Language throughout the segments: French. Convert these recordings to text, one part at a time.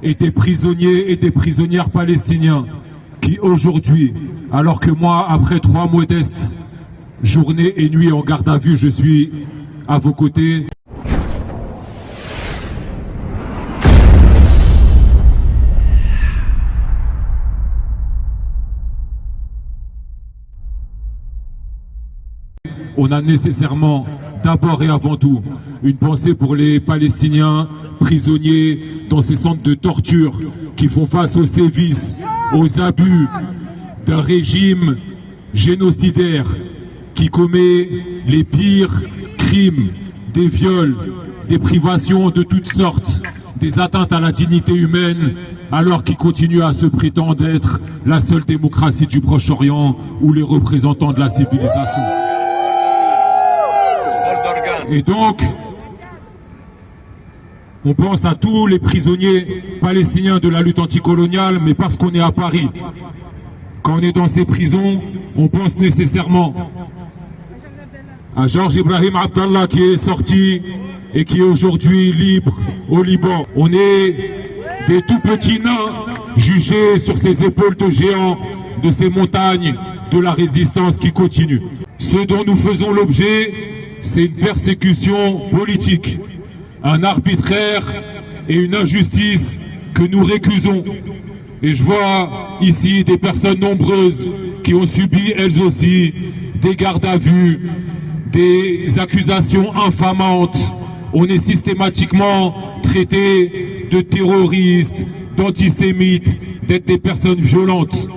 et des prisonniers et des prisonnières palestiniens qui aujourd'hui, alors que moi, après 3 modestes journées et nuits en garde à vue, je suis à vos côtés. On a nécessairement, d'abord et avant tout, une pensée pour les Palestiniens prisonniers dans ces centres de torture qui font face aux sévices, aux abus d'un régime génocidaire qui commet les pires crimes, des viols, des privations de toutes sortes, des atteintes à la dignité humaine, alors qu'il continue à se prétendre être la seule démocratie du Proche-Orient ou les représentants de la civilisation. Et donc, on pense à tous les prisonniers palestiniens de la lutte anticoloniale, mais parce qu'on est à Paris. Quand on est dans ces prisons, on pense nécessairement à Georges Ibrahim Abdallah qui est sorti et qui est aujourd'hui libre au Liban. On est des tout petits nains jugés sur ces épaules de géants de ces montagnes de la résistance qui continue. Ce dont nous faisons l'objet, c'est une persécution politique, un arbitraire et une injustice que nous récusons. Et je vois ici des personnes nombreuses qui ont subi elles aussi des gardes à vue, des accusations infamantes. On est systématiquement traités de terroristes, d'antisémites, d'être des personnes violentes.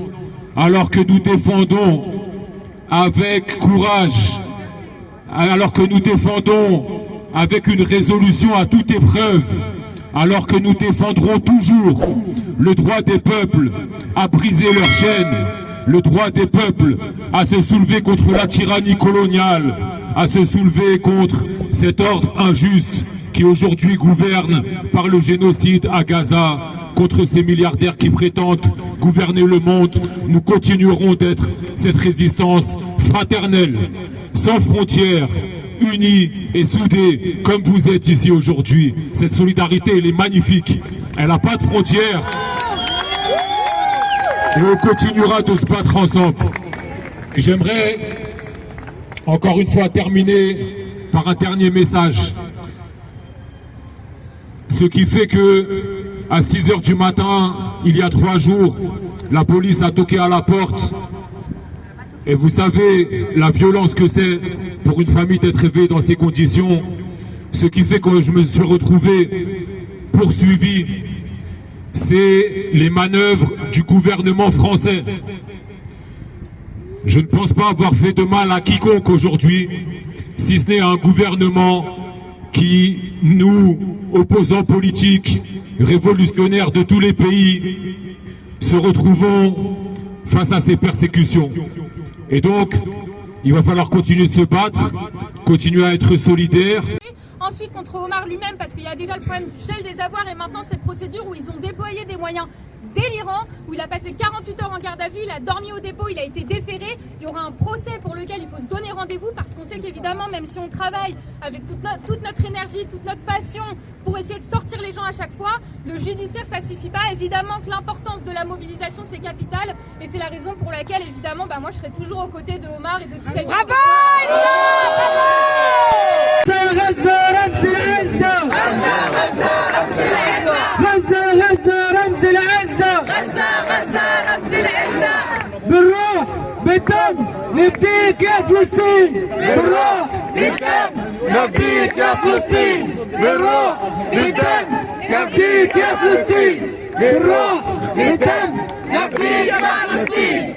Alors que nous défendons avec courage, alors que nous défendons avec une résolution à toute épreuve, alors que nous défendrons toujours le droit des peuples à briser leurs chaînes, le droit des peuples à se soulever contre la tyrannie coloniale, à se soulever contre cet ordre injuste qui aujourd'hui gouverne par le génocide à Gaza, contre ces milliardaires qui prétendent gouverner le monde. Nous continuerons d'être cette résistance fraternelle, sans frontières, unis et soudés comme vous êtes ici aujourd'hui. Cette solidarité, elle est magnifique. Elle n'a pas de frontières. Et on continuera de se battre ensemble. J'aimerais encore une fois terminer par un dernier message. Ce qui fait que à 6 h du matin, il y a 3 jours, la police a toqué à la porte. Et vous savez la violence que c'est pour une famille d'être élevée dans ces conditions. Ce qui fait que je me suis retrouvé poursuivi, c'est les manœuvres du gouvernement français. Je ne pense pas avoir fait de mal à quiconque aujourd'hui, si ce n'est à un gouvernement qui, nous, opposants politiques, révolutionnaires de tous les pays, se retrouvons face à ces persécutions. Et donc, il va falloir continuer de se battre, continuer à être solidaires. Ensuite, contre Omar lui-même, parce qu'il y a déjà le problème du gel des avoirs et maintenant ces procédures où ils ont déployé des moyens délirants, où il a passé 48 heures en garde à vue, il a dormi au dépôt, il a été déféré. Il y aura un procès pour lequel il faut se donner rendez-vous parce qu'on sait qu'évidemment, même si on travaille avec toute notre énergie, toute notre passion pour essayer de sortir les gens à chaque fois, le judiciaire ça suffit pas. Évidemment que l'importance de la mobilisation c'est capital et c'est la raison pour laquelle évidemment moi je serai toujours aux côtés de Omar et de tous ces bravo. بالروح بالدم نفديك يا فلسطين بالروح بالدم نفديك يا فلسطين بالروح بالدم نفديك يا فلسطين بالروح بالدم نفديك يا فلسطين